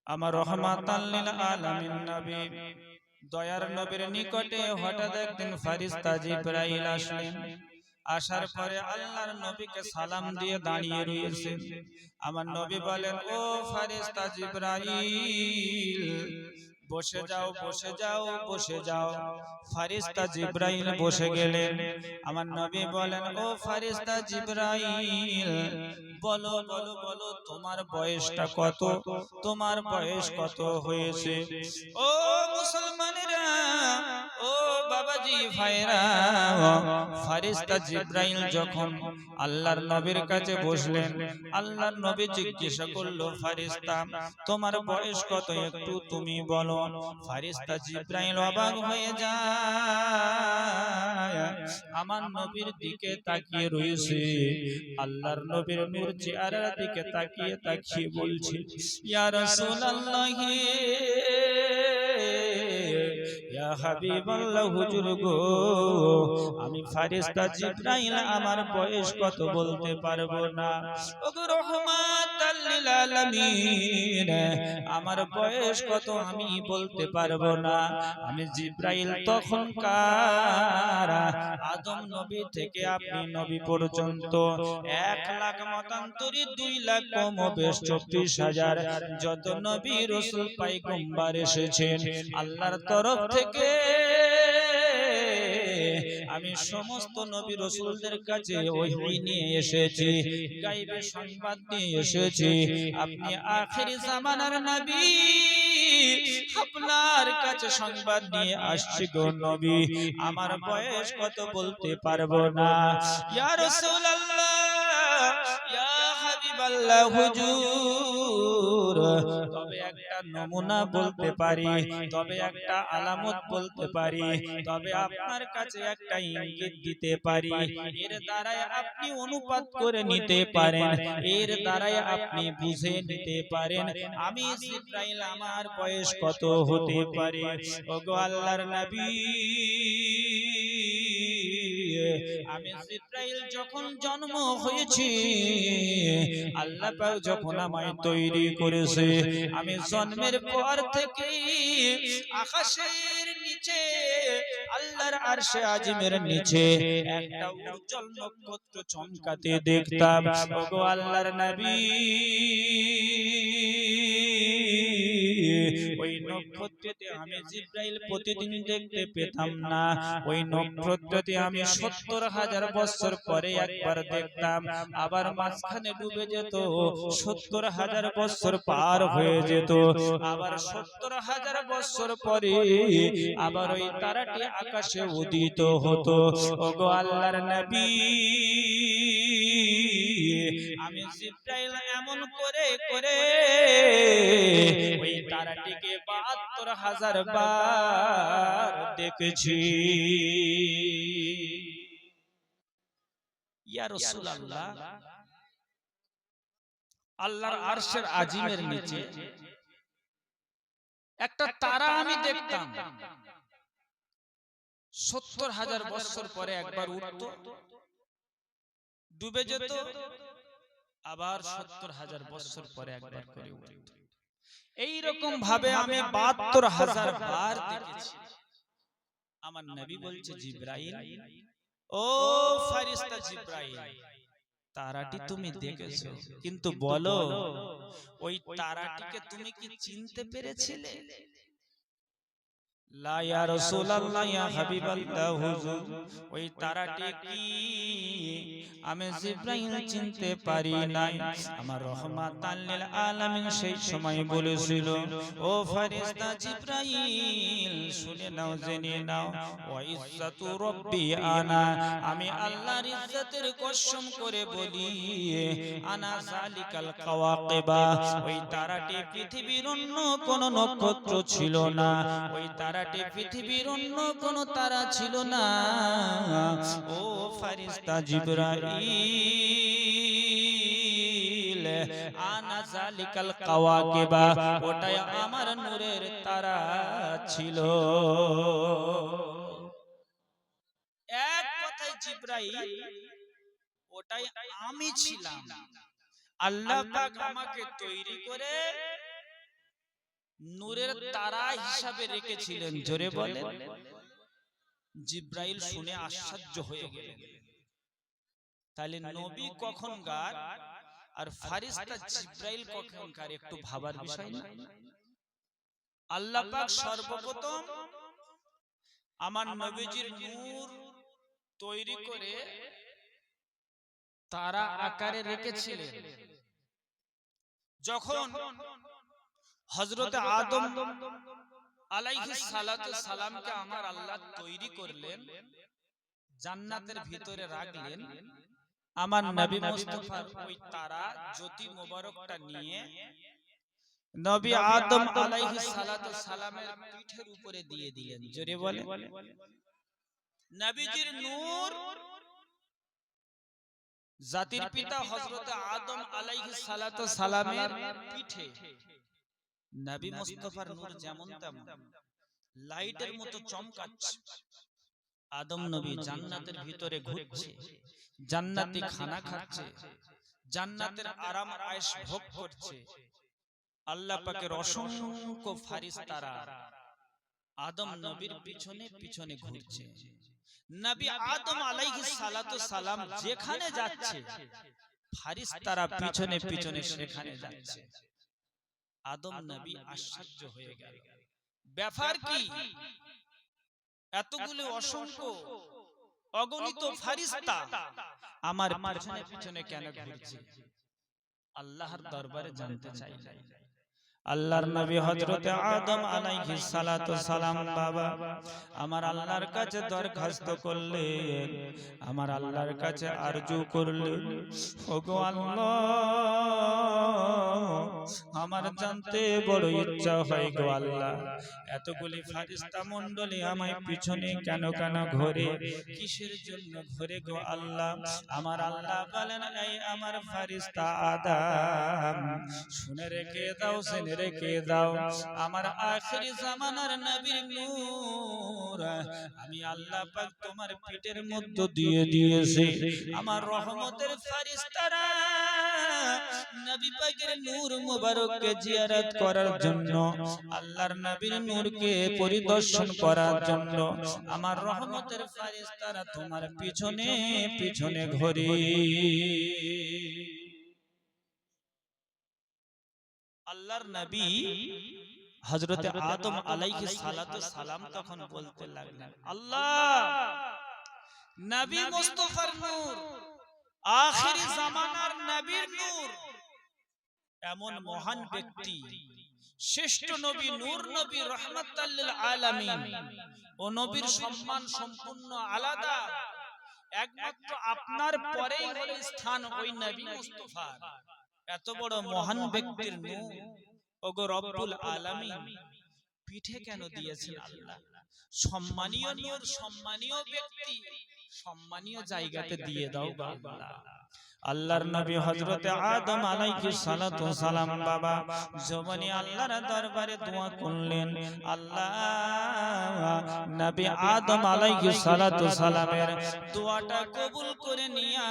আমার রহমাতাল লিল আলামিন নবী দয়ার নবীর নিকটে হঠাৎ একদিন ফেরেশতা জিবরাইল আসলেন। আসার পরে আল্লাহর নবীকে সালাম দিয়ে দাঁড়িয়ে রয়েছে। আমার নবী বলেন, ও ফেরেশতা জিবরাইল, বসে যাও, বসে যাও, বসে যাও। ফেরেশতা জিবরাইল বসে গেলেন। আমার নবী বলেন, ও ফেরেশতা জিবরাইল, বলো বলো বলো, তোমার বয়সটা কত? তোমার বয়স কত হয়েছে? ও মুসলমানেরা, ও বাবাজি ভাইরা, ফেরেশতা জিবরাইল যখন আল্লাহর নবীর কাছে বসলেন, আল্লাহর নবী জিজ্ঞাসা করলো, ফেরেশতা তোমার বয়স কত, একটু তুমি বলো। ফেরেশতা জিবরাইল অবাক হয়ে যায়, আমার নবীর দিকে তাকিয়ে রয়েছে। আল্লাহর নবীর নূর চেহারার দিকে তাকিয়ে তাকিয়ে বলছে, ইয়া রাসূলুল্লাহ, ইয়া হাবিবাল্লাহ, হুজুর গো, আমি ফেরেশতা জিবরাইল আমার বয়স কত বলতে পারবো না। ওগো রহমাতাল লিল আলামিন, আমার বয়স কত আমি বলতে পারবো না। আমি জিবরাইল তখনকার আদম নবী থেকে আপনি নবী পর্যন্ত 1,00,000 মতান্তরে 2,00,000 কমবেশ 24,000 যত নবী রাসূল পয়গম্বর এসেছেন আল্লাহর তরফ থেকে, আমি সমস্ত নবী রাসূলদের কাছে ওহী নিয়ে এসেছি, গায়বের সংবাদ নিয়ে এসেছি। আপনি আখিরি জামানার নবী, আপনার কাছে সংবাদ নিয়ে আসছি গো নবী, আমার বয়স কত বলতে পারবো না। ইয়া রাসূলুল্লাহ, ইয়া হাবিবাল্লাহ, হুজুর, তবে একটা নমুনা বলতে পারি, তবে একটা আলামত বলতে পারি, তবে আপনার কাছে একটা ইঙ্গিত দিতে পারি, এর দ্বারাই আপনি অনুপাত করে নিতে পারেন, এর দ্বারাই আপনি বুঝে নিতে পারেন আমি জিবরাইল আমার বয়স কত হতে পারে। ওগো আল্লাহর নবী, আমি জিবরাইল যখন জন্ম হয়েছি, আল্লাহ পাক যখন আমায় তৈরি করেছে, আমি জন্মের পর থেকে আকাশের নিচে আল্লাহর আরশে আজিমের নিচে একটা উজ্জ্বল নক্ষত্র চমকাতে দেখতাম। ওগো আল্লাহর নবী, ওই নক্ষত্রতে আমি জিবরাইল প্রতিদিন দেখতে পেতাম না। ওই নক্ষত্রতে আমি 70,000 বছর পরে একবার দেখতাম, আবার মাঝখানে ডুবে যেত, 70,000 বছর পার হয়ে যেত, আবার 70,000 বছর পরে আবার ওই তারাটি আকাশে উদিত হতো। ওগো আল্লাহর নবী, আমি জিবরাইল এমন করে করে ওই তারাটিকে 72,000 বার দেখেছি। ইয়া রাসূলুল্লাহ, আল্লাহর আরশের আজিমের নিচে একটা তারা আমি দেখতাম, 70,000 বছর পরে একবার উঠতো, ডুবে যেত, আবার 70,000 বছর পরে একবার করে উঠত। এইরকম ভাবে আমি 72,000 বার দেখেছি। আমার নবী বলছে, জিবরাইল, ও ফেরেশতা জিবরাইল, তারাটি তুমি দেখেছো, কিন্তু বলো ওই তারাটিকে তুমি কি চিনতে পেরেছিলে? লা ইয়া রাসূলুল্লাহ, ইয়া হাবিবাল্লাহ, হুজুর, ওই তারাটি কি আমি জিবরাইল চিনতে পারি নাই। আমার রহমাতাল লিল আলামিন সেই সময় বলেছিল, ও ফেরেশতা জিবরাইল, শুনে নাও, জেনে নাও, ওয়া ইজ্জাতু রাব্বি আনা, আমি আল্লাহর ইজ্জতের কসম করে বলি, আনা যালিকাল কাওয়াকিবা, ওই তারাটি পৃথিবীর অন্য কোন নক্ষত্র ছিল না, ওই তারাটি পৃথিবীর অন্য কোন তারা ছিল না। ও ফেরেশতা জিবরাইল, আনা যালিকাল কাওয়াকিবা, ওটাই আমার নূরের তারা ছিল। এক কথায় জিবরাইল, ওটাই আমি ছিলাম। আল্লাহ পাক আমাকে তৈরি করে নূরের তারা হিসাবে রেখেছিলেন। জোরে বলেন। জিব্রাইল শুনে আশ্চর্য হয়ে গেলেন। তাহলে নবী কখনকার আর ফারিস্তা জিব্রাইল কখনকার, একটু ভাবার বিষয় না? আল্লাহ পাক সর্বপ্রথম আমার নবীজির নূর তৈরি করে তারা আকারে রেখেছিলেন। যখন হযরত আদম আলাইহিস সালাতু সালামকে আমার আল্লাহ তৈরি করলেন, জান্নাতের ভিতরে রাখলেন, আমার নবী মুস্তাফার ওই তারা জ্যোতি মোবারকটা নিয়ে নবী আদম আলাইহিস সালাতু সালামের পিঠের উপরে দিয়ে দিলেন। জোরে বলে। নবীজির নূর জাতির পিতা হযরত আদম আলাইহিস সালাতু সালামের পিঠে, নবী মুস্তাফার নূর যেমন তেমন লাইটের মতো চমকাচ্ছে। আদম নবী জান্নাতের ভিতরে ঘুরছে, জান্নাতি খানা খাচ্ছে, জান্নাতের আরাম আয়েশ ভোগ করছে। আল্লাহ পাকের অসংখ্য ফারিস্তারা আদম নবীর পিছনে পিছনে ঘুরছে। নবী আদম আলাইহিস সালাতু সালাম যেখানে যাচ্ছে, ফারিস্তারা পিছনে পিছনে সেখানে যাচ্ছে। আদম নবী আশ্চর্য হয়ে গেল, ব্যাপার কি? এতগুলো অসংখ্য অগণিত ফারিস্তা আমার পিছনে পিছনে কেন ঘুরছে? আল্লাহর দরবারে জানতে চাইলেন। আল্লাহর নবী হযরত আদম আলাইহিস সালাতু সালাম বাবা আমার আল্লাহর কাছে দরখাস্ত করলেন, আমার আল্লাহর কাছে আরজু করলেন, ওগো আল্লাহ, আমার জানতে বড় ইচ্ছা হয় গো আল্লাহ, এতগুলি ফারিস্তা মণ্ডলী আমায় পিছনে কেন কেন ঘোরে, কিসের জন্য ঘোরে গো আল্লাহ? আমার আল্লাহ বলেন, এই আমার ফারিস্তা আদম, শুনে রেখে দাও, শুনে রেখে দাও, আমার আখিরি জামানার নবীর নূর আমি আল্লাহ পাক তোমার পিঠের মধ্যে দিয়ে দিয়েছি। আমার রহমতের ফারিস্তারা নবী পাকের নূর মুবারককে জিয়ারত করার জন্য, আল্লাহর নবীর নূরকে পরিদর্শন করার জন্য আমার রহমতের ফারিস্তারা তোমার পিছনে পিছনে ঘোরে। আল্লাহর নবী হযরত আদম আলাইহিস সালাতু সালাম তখন বলতে লাগলেন, আল্লাহ, নবী মুস্তাফার নূর, আখিরি জামানার নবীর নূর, এমন মহান ব্যক্তি, শ্রেষ্ঠ নবী, নূর নবী, রাহমাতাল লিল আলামিন, ও নবীর সম্মান সম্পূর্ণ আলাদা। একমাত্র আপনার পরেই হলো স্থান ওই নবী মুস্তাফার। এত বড় মহান ব্যক্তির নূর ওগো রব্বুল আলামিন পিঠে কেন দিয়েছেন আল্লাহ? সম্মানীয় নূর, সম্মানীয় ব্যক্তি, সম্মানীয় জায়গাতে দিয়ে দাও আল্লাহ। আল্লাহর নবী হযরত আদম আলাইহিস সালাতু সালাম বাবা জবানি আল্লাহর দরবারে দোয়া করলেন, আল্লাহ, নবী আদম আলাইহিস সালাতু সালামের দোয়াটা কবুল করে নিয়া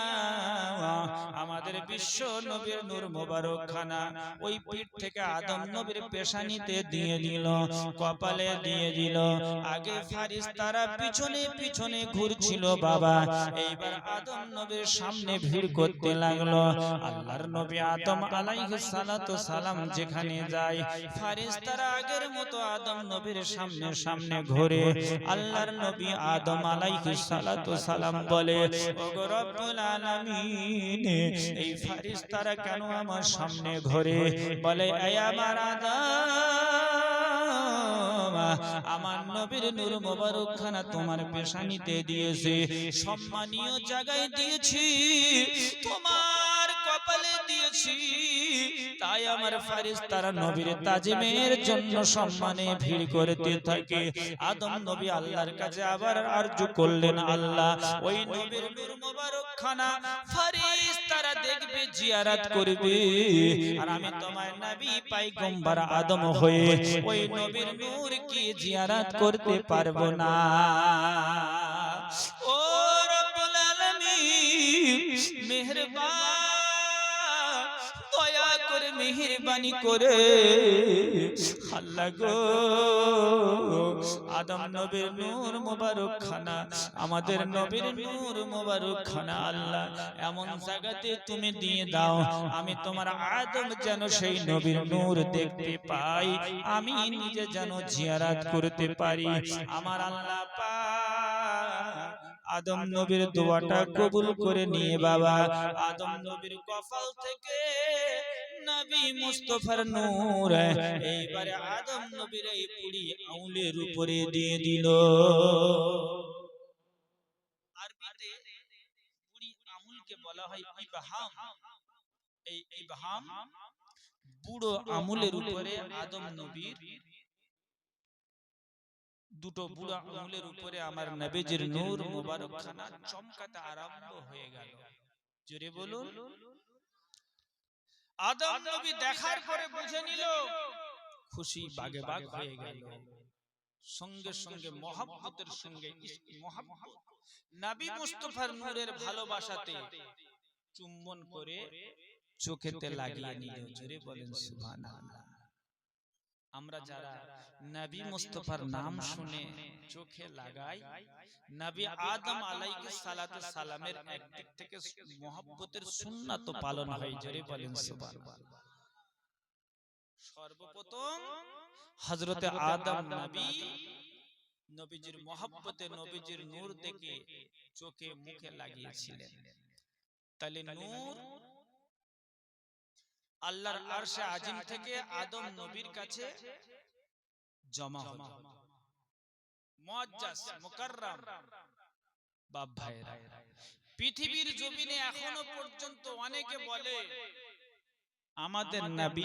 আমাদের বিশ্ব নবীর নূর মোবারক খানা ওই পিঠ থেকে আদম নবীর পেশানিতে দিয়ে দিল, কপালে দিয়ে দিল। আগে ফারিস্তারা পিছনে পিছনে ঘুরছিল বাবা, এইবার আদম নবীর সামনে ভিড় করতে লাগলো। আল্লাহর নবী আদম আলাইহিস সালাতু সালাম যেখানে যায়, ফারিস্তারা আগের মতো আদম নবীর সামনে সামনে ঘোরে। আল্লাহর নবী আদম আলাইহিস সালাতু সালাম বলে, ওগো রব্বুল আলামিন, এই ফারিস্তারা কেন আমার সামনে ঘোরে? বলে, এই আমার আদম, আমার নবীর নূর মোবারক খানা তোমার পেশানিতে দিয়েছে, সম্মানীয় জায়গায় দিয়েছি, তোমার কপালে দিয়েছি, তাই আমার ফারিস্তারা নবীর তাজিমের জন্য সম্মানে ভিড় করতে থাকে। আদম নবী আল্লাহর কাছে আবার আরজু করলেন, আল্লাহ, ওই নবীর নূর মোবারক খানা ফারিস্তারা দেখবে, জিয়ারত করবে, আর আমি তোমার নবী পয়গম্বর আদম হয়ে ওই নবীর নূর কি জিয়ারত করতে পারবো না। ও রব্বুল আলামিন, মেহেরবান, দয়া করে মেহেরবানি করে আল্লাহ গো আদম নবীর নূর মোবারক খানা, আমাদের নবীর নূর মোবারক খানা আল্লাহ এমন জায়গাতে তুমি দিয়ে দাও, আমি তোমার আদম যেন সেই নবীর নূর দেখতে পাই, আমি নিজে যেন জিয়ারত করতে পারি। আমার আল্লাহ পাক আদম নবীর দোয়াটা কবুল করে নিয়ে বাবা আদম নবীর কপাল থেকে নবী মুস্তাফার নূর এইবারে আদম নবীর এই পুরি আঙুলের উপরে দিয়ে দিল। আরবিতে পুরি আঙুলকে বলা হয় ইবহাম। এই ইবহাম বুড়ো আঙুলের উপরে আদম নবীর দুটো বুড়ো আঙুলের উপরে আমার নবীজির নূর মোবারক খানা চমকাতে আরম্ভ হয়ে গেল। জোরে বলুন। আদম নবী দেখার পরে বুঝে নিল, খুশি বাগে বাগ হয়ে গেল। সঙ্গে সঙ্গে মহব্বতের সঙ্গে মহব্বত নবী মুস্তাফার নূরের ভালোবাসাতে চুম্বন করে চোখেতে লাগিয়ে নিল। জোরে বলেন সুবহানাল্লাহ। আমরা যারা নবী মুস্তাফার নাম শুনে চোখে লাগাই, নবী আদম আলাইহিস সালাতু সালামের একদিক থেকে মহব্বতের সুন্নাত পালন হয়। জোরে বলেন সুবহানাল্লাহ। সর্বপ্রথম হযরতে আদম নবী নবীজির মহব্বতে নবীজির নূর দেখে চোখে মুখে লাগিয়েছিলেন। তাহলে নূর আল্লাহর আরশে আজিম থেকে আদম নবীর কাছে জমা হলো। মুআজ্জাজ মুকাররম বাপ ভাইরা, পৃথিবীর জমিনে এখনো পর্যন্ত অনেকে বলে আমাদের নবী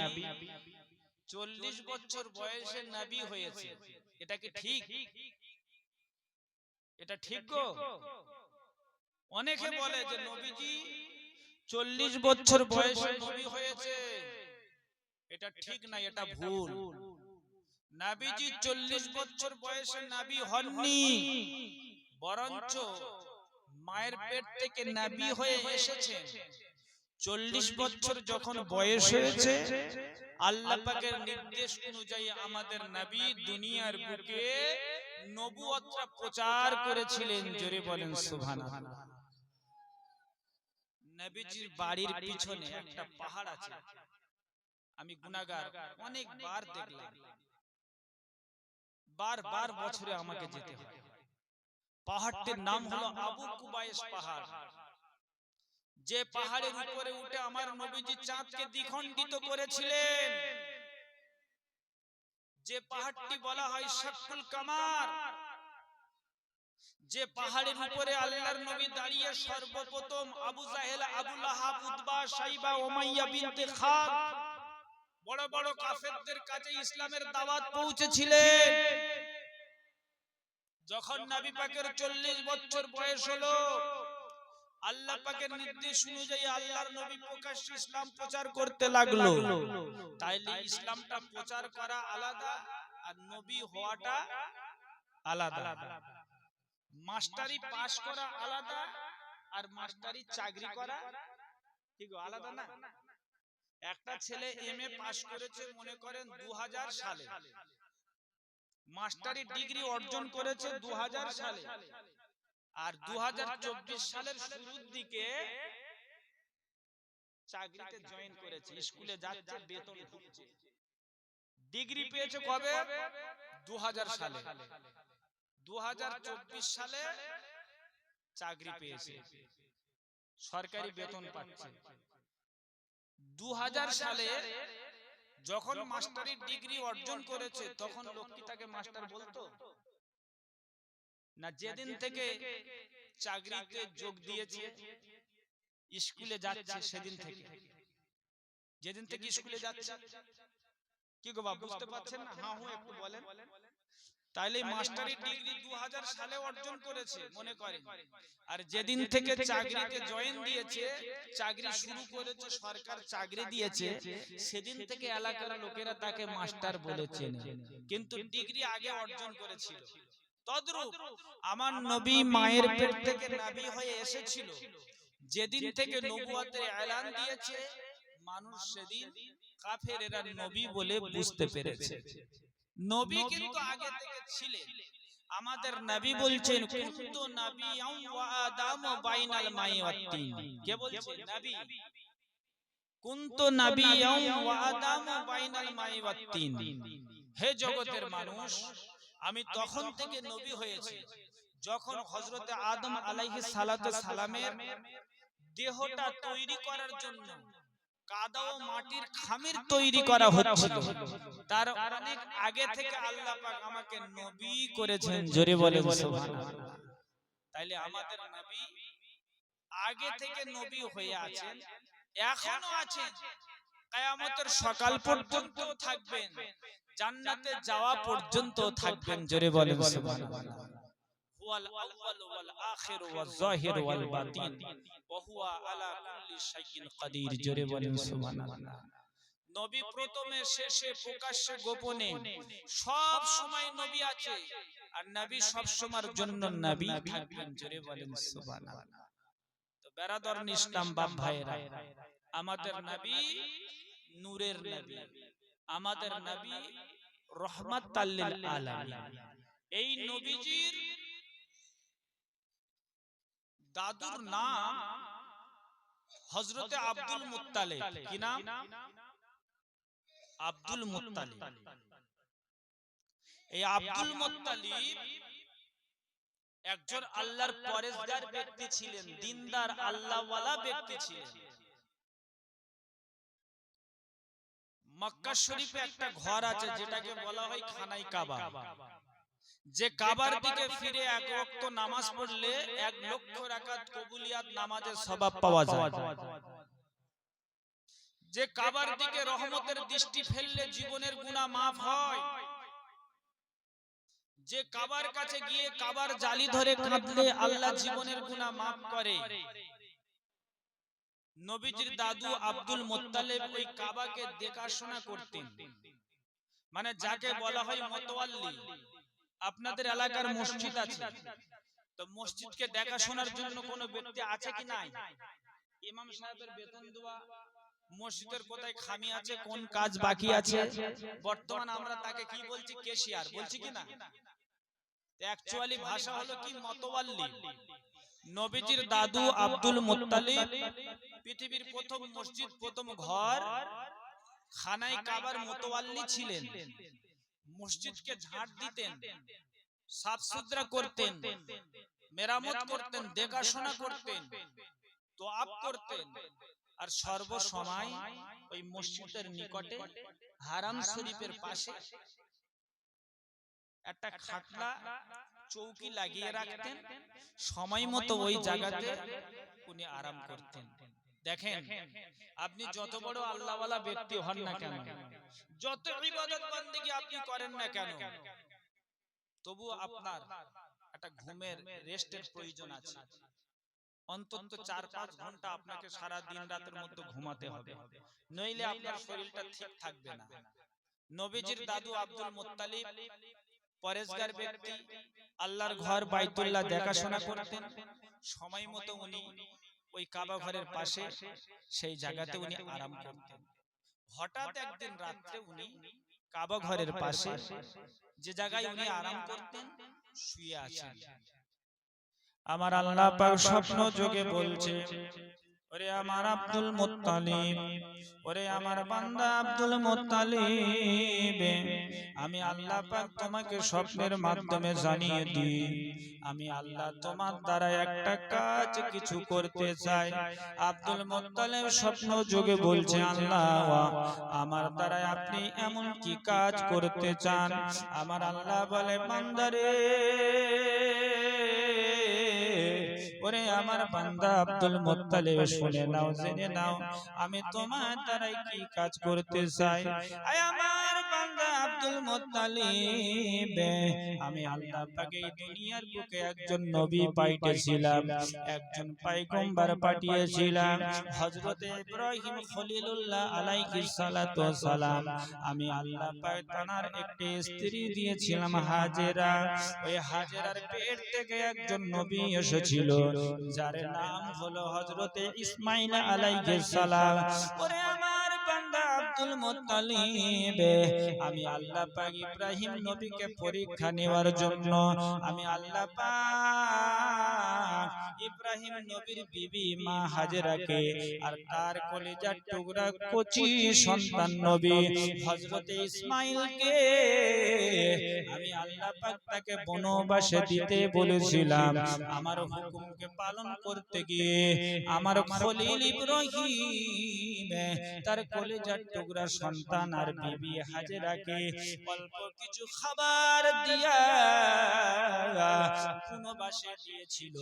40 বছর বয়সে নবী হয়েছে। এটা কি ঠিক? এটা ঠিক গো? অনেকে বলে যে নবীজি 40 বছর বয়সে নবী হয়েছে। এটা ঠিক না, এটা ভুল। নবীজি 40 বছর বয়সে নবী হননি, বরঞ্চ মায়ের পেট থেকে নবী হয়ে এসেছেন। 40 বছর যখন বয়স হয়েছে, আল্লাহ পাকের নির্দেশ অনুযায়ী আমাদের নবী দুনিয়ার বুকে নবুয়তটা প্রচার করেছিলেন। জোরে বলেন সুবহানাল্লাহ। নবীজির বাড়ির পিছনে একটা পাহাড় আছে, আমি গুনাহগার অনেকবার দেখলাম, বারবার বছরে আমাকে যেতে হয়। পাহাড়টির নাম হলো আবু কুবাইস পাহাড়। যে পাহাড়ের উপরে উঠে আমার নবীজি চাঁদকে দ্বিখণ্ডিত করেছিলেন, যে পাহাড়টি বলা হয় শাকুল কামার, যে পাহাড়ের উপরে আল্লাহর নবী দাঁড়িয়ে সর্বপ্রথম আবু জাহেল, আবু লাহাব, উতবা, শাইবা, উমাইয়া বিনতে খালদ বড় বড় কাফেরদের কাছে ইসলামের দাওয়াত পৌঁছেছিলেন। যখন নবী পাকের 40 বছর বয়স হলো, আল্লাহ পাকের নির্দেশ অনুযায়ী আল্লাহর নবী প্রকাশ্যে ইসলাম প্রচার করতে লাগলো। তাইলে ইসলামটা প্রচার করা আলাদা আর নবী হওয়াটা আলাদা। মাস্টারি পাস করা আলাদা আর মাস্টারি চাকরি করা ঠিক আলাদা না? একটা ছেলে এমএ পাস করেছে মনে করেন 2000 সালে, মাস্টারি ডিগ্রি অর্জন করেছে 2000 সালে, আর 2024 সালের শুরুর দিকে চাকরিতে জয়েন করেছে, স্কুলে যাচ্ছে, বেতন ঢুকছে। ডিগ্রি পেয়েছে কবে? 2000 সালে। 2024 সালে চাকরি পেয়েছে, সরকারি বেতন পাচ্ছে। 2000 সালে যখন মাস্টারি ডিগ্রি অর্জন করেছে, তখন লোক কি তাকে মাস্টার বলতো না? যেদিন থেকে চাকরিতে যোগ দিয়েছে, স্কুলে যাচ্ছে, সেদিন থেকে, যেদিন থেকে স্কুলে যাচ্ছে, কি গো বাবা বুঝতে পারছেন না? হ্যাঁ হ্যাঁ একটু বলেন। তাইলে মাস্টারি ডিগ্রি 2000 সালে অর্জন করেছে মনে করেন, আর যেদিন থেকে চাকরিতে জয়েন দিয়েছে, চাকরি শুরু করেছে, সরকার চাকরি দিয়েছে, সেদিন থেকে এলাকার লোকেরা তাকে মাস্টার বলেছেন, কিন্তু ডিগ্রি আগে অর্জন করেছিল। তদ্রূপ আমার নবী মায়ের পেট থেকে নবী হয়ে এসেছিল, যেদিন থেকে নবুয়তের এলান দিয়েছে, মানুষ সেদিন কাফেরেরা নবী বলে বুঝতে পেরেছে। নবী কিন্তু আগে থেকে ছিলেন। আমাদের নবী বলছেন কুনতু নাবিয়্যান ওয়া আদামু বাইনাল মাই ওয়াত তিন। কে বলছেন? নবী। কুনতু নাবিয়্যান ওয়া আদামু বাইনাল মাই ওয়াত তিন। হে জগতের মানুষ, আমি তখন থেকে নবী হয়েছি যখন হযরতে আদম আলাইহিস সালাতু সালামের দেহটা তৈরি করার জন্য কাদা ও মাটির খামির তৈরি করা হচ্ছিল, তার অনেক আগে থেকে আল্লাহ পাক আমাকে নবী করেছেন। জোরে বলেন সুবহানাল্লাহ। তাইলে আমাদের নবী আগে থেকে নবী হয়ে আছেন, এখনো আছেন, কিয়ামতের সকাল পর্যন্ত থাকবেন, জান্নাতে যাওয়া পর্যন্ত থাকবেন। জোরে বলেন সুবহানাল্লাহ। হুয়াল আউয়াল ওয়াল আখির ওয়াজ যাহির ওয়াল বাতিন ওয়া হুয়া আলা কুল্লি শাইইন কাদির। জোরে বলেন সুবহানাল্লাহ। নবী প্রথমে, শেষে, প্রকাশ্যে, গোপনে সব সময় নবী আছে, আর নবী সব সময়ের জন্য নবী থাকবেন। জোরে বলেন সুবহানাল্লাহ। তো বেরাদর ইসলাম বাপ ভাইরা, আমাদের নবী নূরের নবী, আমাদের নবী রাহমাতাল লিল আলামিন। এই নবীজির দাদুর নাম হযরতে আব্দুল মুত্তালিব। কি নাম? Abdul Muttalib. এই আব্দুল মুত্তালিব একজন আল্লাহর পরেজগার ব্যক্তি ছিলেন, দিনদার আল্লাহওয়ালা ব্যক্তি ছিলেন। মক্কা শরীফে একটা ঘর আছে যেটাকে বলা হয় খানাই কাবা, যে কাবার দিকে ফিরে এক ওয়াক্ত নামাজ পড়লে 1 লক্ষ রাকাত কবুলিয়াত নামাজের সওয়াব পাওয়া যায়। যে কাবার দিকে রহমতের দৃষ্টি ফেললে জীবনের গুনাহ maaf হয়। যে কাবার কাছে গিয়ে কাবার জালি ধরে কাঁদলে আল্লাহ জীবনের গুনাহ maaf করে। নবীজির দাদু আব্দুল মুত্তালিব ওই কাবাকে দেখাশোনা করতেন, মানে যাকে বলা হয় মোতাওয়াল্লি। আপনাদের এলাকার মসজিদ আছে, তো মসজিদকে দেখাশোনার জন্য কোনো ব্যক্তি আছে কি নাই? ইমাম সাহেবের বেতন দেওয়া, মসজিদের কোথায় খামি আছে, কোন কাজ বাকি আছে, বর্তমান আমরা তাকে কি বলছি? কেশিয়ার বলছি কি না? অ্যাকচুয়ালি ভাষা হলো কি? মোতাওয়াল্লি। নবীজির দাদু আব্দুল মুত্তালিব পৃথিবীর প্রথম মসজিদ, প্রথম ঘর খানাই কাবার মোতাওয়াল্লি ছিলেন। মসজিদকে ঝাড় দিতেন, সাফ সুতরা করতেন, মেরামত করতেন, দেখাশোনা করতেন, তোয়াব করতেন। আর সর্বসময় ওই মসজিদের নিকটে হারাম শরীফের পাশে একটা খাটলা চৌকি লাগিয়ে রাখতেন, সময় মতো ওই জায়গাতে উনি আরাম করতেন। দেখেন, আপনি যত বড় আল্লাহওয়ালা ব্যক্তি হন না কেন, যত ইবাদত বন্দেগী আপনি করেন না কেন, তবু আপনার একটা ঘুমের রেস্টের প্রয়োজন আছে। অন্তত 4-5 ঘন্টা আপনাকে সারা দিন রাতের মধ্যে ঘুমাতে হবে, নইলে আপনার শরীরটা ঠিক থাকবে না। নবীজির দাদু আব্দুল মুত্তালিব পরেজগার ব্যক্তি, আল্লাহর ঘর বাইতুল্লাহ দেখাশোনা করতেন, সময় মতো উনি ওই কাবা ঘরের পাশে সেই জায়গাতে উনি আরাম করতেন। হঠাৎ একদিন রাত্রে উনি কাবা ঘরের পাশে যে জায়গায় উনি আরাম করতেন শুয়ে আছেন। আমার আল্লাহ পাক স্বপ্ন যোগে বলছে, ওরে আমার আব্দুল মুত্তালিব, ওরে আমার বান্দা আব্দুল মুত্তালিব, আমি আল্লাহ পাক তোমাকে স্বপ্নের মাধ্যমে জানিয়ে দিই, আমি আল্লাহ তোমার দ্বারা একটা কাজ কিছু করতে চাই। আব্দুল মুত্তালিব স্বপ্ন যোগে বলছে, আল্লাহ আমার দ্বারা আপনি এমন কি কাজ করতে চান? আমার আল্লাহ বলে, বান্দারে, ওরে আমার বান্দা আব্দুল মুত্তালিব, শুনে নাও, জেনে নাও, আমি তোমার দ্বারাই কি কাজ করতে চাই। আয় আমার বান্দা আব্দুল মুত্তালিব, আমি আল্লাহ পাক এই দুনিয়ার বুকে একজন নবী পাঠিয়েছিলাম, একজন পয়গম্বর পাঠিয়েছিলাম, হযরতে ইব্রাহিম খলিলুল্লাহ আলাইহিস সালাতু ওয়াস সালাম। আমি আল্লাহ পাক তার একটি স্ত্রী দিয়েছিলাম হাজেরা, ওই হাজেরার পেট থেকে একজন নবী এসেছিল, যার নাম হলো হযরতে ইসমাঈল আলাইহিস সালাম। ওরে আমার আব্দুল মুত্তালিব, আমি আল্লাহ পাক ইব্রাহিম নবীকে পরীক্ষা নেওয়ার জন্য আমি আল্লাহ পাক ইব্রাহিম নবীর বিবি মা হাজেরাকে আর তার কলিজার টুকরা কচি সন্তান নবী হযরত ইসমাঈলকে আমি আল্লাহ পাক তাকে বনবাসে দিতে বলেছিলাম। আমার হুকুমকে পালন করতে গিয়ে আমার খলিল ইব্রাহিম তার কলিজার টুকরা সন্তান আর বিবি হাজেরাকে অল্প কিছু খাবার দিয়া বনবাসে দিয়েছিল,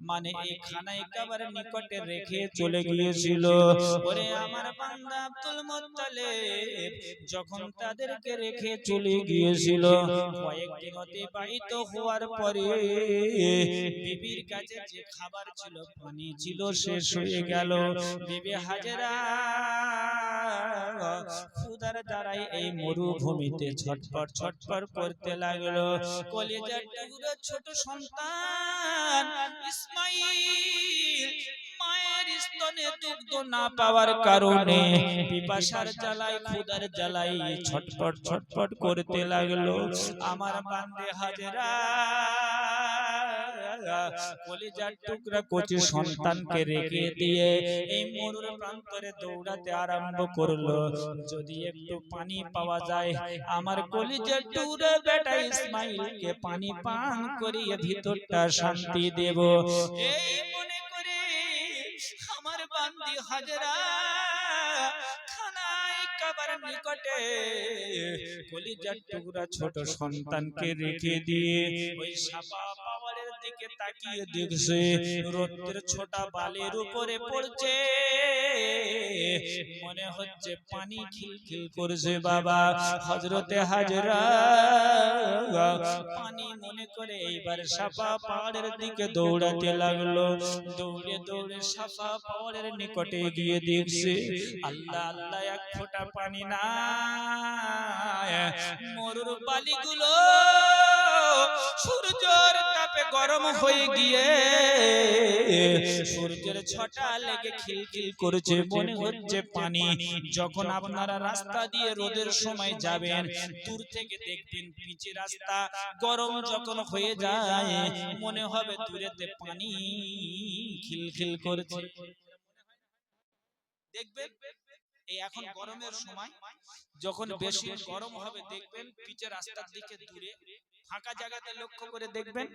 মানে এই খানায় কাবার নিকটে রেখে চলে গিয়েছিল। ওরে আমার বান্দা আব্দুল মুত্তালিব যখন তাদেরকে রেখে চলে গিয়েছিল, কয়েকদিন অতিবাহিত হওয়ার পরে বিবির কাছে যে খাবার ছিল, পানি ছিল, শেষ হয়ে গেল। বিবি হাজেরা ক্ষুধার দ্বারাই এই মরুভূমিতে ছটফট ছটফট করতে লাগলো। কলিজার টুকরা ছোট সন্তান ইসমাঈল মায়ের স্তনে দুগ্ধ না পাওয়ার কারণে পিপাসার জ্বালায় ক্ষুধার জ্বালায় ছটফট ছটফট করতে লাগলো। আমার বান্দে হাজেরা কলিজার টুকরা কচি সন্তানকে রেখে দিয়ে এই মরুর প্রান্তরে দৌড়াতে আরম্ভ করলো, যদি একটু পানি পাওয়া যায় আমার কলিজার টুকরা বেটা ইসমাঈলকে পানি পান করিয়ে ভিতরটা শান্তি দেব। এই মনে করে আমার বান্দি হাজেরা খানায় কাবার নিকটে কলিজার টুকরা ছোট সন্তানকে রেখে দিয়ে ওই সাফা পাহাড়ের দিকে তাকিয়ে দেখছে রোদের ছোটা বালির উপরে পড়ছে, মনে হচ্ছে পানি খিলখিল করছে। বাবা হযরতে হাজেরা পানি মনে করে এইবার সাফা পাহাড়ের দিকে দৌড়াতে লাগলো। দৌড়ে দৌড়ে সাফা পাহাড়ের নিকটে গিয়ে দেখছে আল্লাহ আল্লাহ এক ফোঁটা পানি না, মরুর বালিগুলো সূর্যের তাপে গরম হয়ে গিয়ে সূর্যের ছটা লেগে খিলখিল করছে, মনে হচ্ছে পানি। যখন আপনারা রাস্তা দিয়ে রোদের সময় যাবেন, দূর থেকে দেখবেন পিচি রাস্তা, গরম যখন হয়ে যায় মনে হবে দূরেতে পানি খিলখিল করছে। দেখবেন এই এখন গরমের সময় যখন বেশি গরম হবে দেখবেন পিচের রাস্তার দিকে দূরে ফাঁকা জায়গাতে লক্ষ্য করে দেখবেন,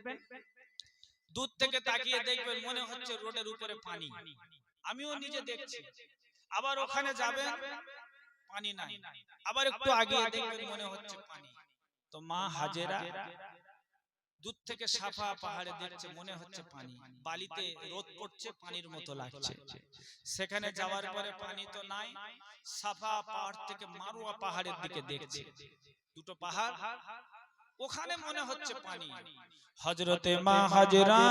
দূর থেকে তাকিয়ে দেখবেন মনে হচ্ছে রোডের উপরে পানি। আমিও নিজে দেখছি। আবার ওখানে যাবেন পানি নাই, আবার একটু আগে দেখবেন মনে হচ্ছে পানি। তো মা হাজেরা দূর থেকে সাফা পাহাড়ে দেখছে, মনে হচ্ছে পানি, বালিতে রোদ পড়ছে, পানির মতো লাগছে। সেখানে যাওয়ার পরে পানি তো নাই, সাফা পাহাড় থেকে মারওয়া পাহাড়ের দিকে দেখছে, দুটো পাহাড়, ওখানে মনে হচ্ছে পানি। হযরতে মা হাজেরা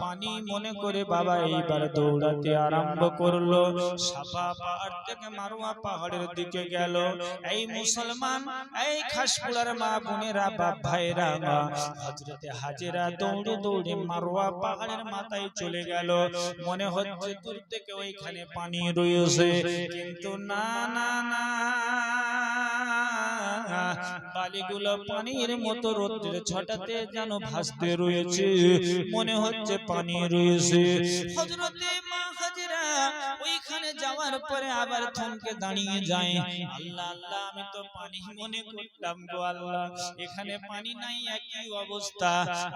পানি মনে করে বাবা এইবার দৌড়াতে আরম্ভ করলো। সাফা পাহাড় থেকে মারওয়া পাহাড়ের দিকে গেল। এই মুসলমান, এই খাসপুরার মা বোনেরা, বাপ ভাইরা, হযরতে হাজেরা দৌড়ে দৌড়ে মারওয়া পাহাড়ের মাথায় চলে গেল। মনে হচ্ছে দূর থেকে ওইখানে পানি রয়েছে, কিন্তু না না না, বালিগুলো পানির মতো রোদের ছটাতে যেন ভাসতে রয়েছে, মনে হচ্ছে পানি রয়েছে। হযরতে মা হাজেরা ওইখানে যাওয়ার পরে আবার থমকে দাঁড়িয়ে যায়। আল্লাহ আল্লাহ, আমি তো পানি মনে করলাম গো আল্লাহ, এখানে পানি নাই, একই অবস্থা।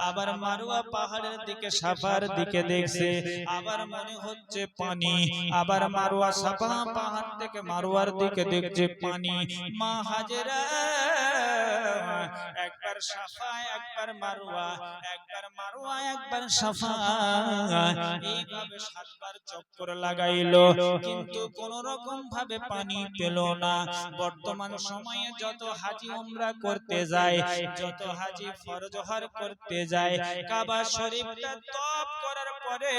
আবার মারওয়া পাহাড়ের দিকে সাফার দিকে দেখছে, আবার মনে হচ্ছে পানি। আবার মারওয়া সাফা পাহাড় থেকে মারওয়ার দিকে দেখছে পানি। মা হাজেরা একবার সাফা একবার মারওয়া, একবার মারওয়া একবার সাফা, এইভাবে 7 বার চক্কর লাগাইলো, কিন্তু কোন রকম ভাবে পানি পেল না। বর্তমান সময়ে যত হাজি উমরা করতে যায়, যত হাজি ফরজ হজ করতে যায়, কাবা শরীফটা তওয়াফ করার পরে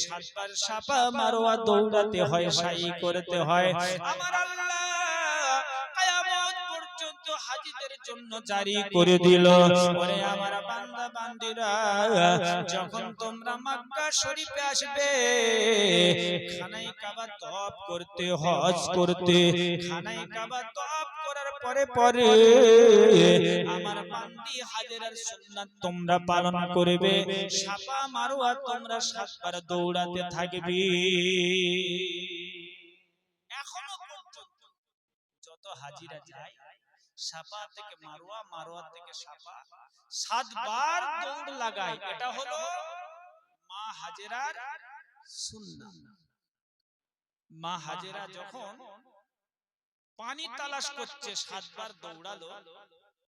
7 বার সাফা মারওয়া দৌড়াতে হয়, সাই করতে হয়। আমার আল্লাহ কিয়ামত পর্যন্ত হাজিদের জন্য জারি করে দিল। ওরে আমার বান্দা বান্দিরা, যখন তোমরা মক্কা শরীফে আসবে, খানায়ে কাবা তওয়াফ করতে, হজ করতে, খানায়ে কাবা তওয়াফ করার পরে পরে আমার বান্দি হাজেরার সুন্নাত তোমরা পালন করবে। সাফা মারওয়া তোমরা 7 বার দৌড়াতে থাকবে। এখনো পর্যন্ত যত হাজিরা যায়, সাফা থেকে মারওয়া, মারওয়া থেকে সাফা 7 বার দৌড় লাগায়। এটা হলো মা হাজেরার সুন্নাত। মা হাজেরা যখন পানি তালাশ করছে, 7 বার দৌড়ালো,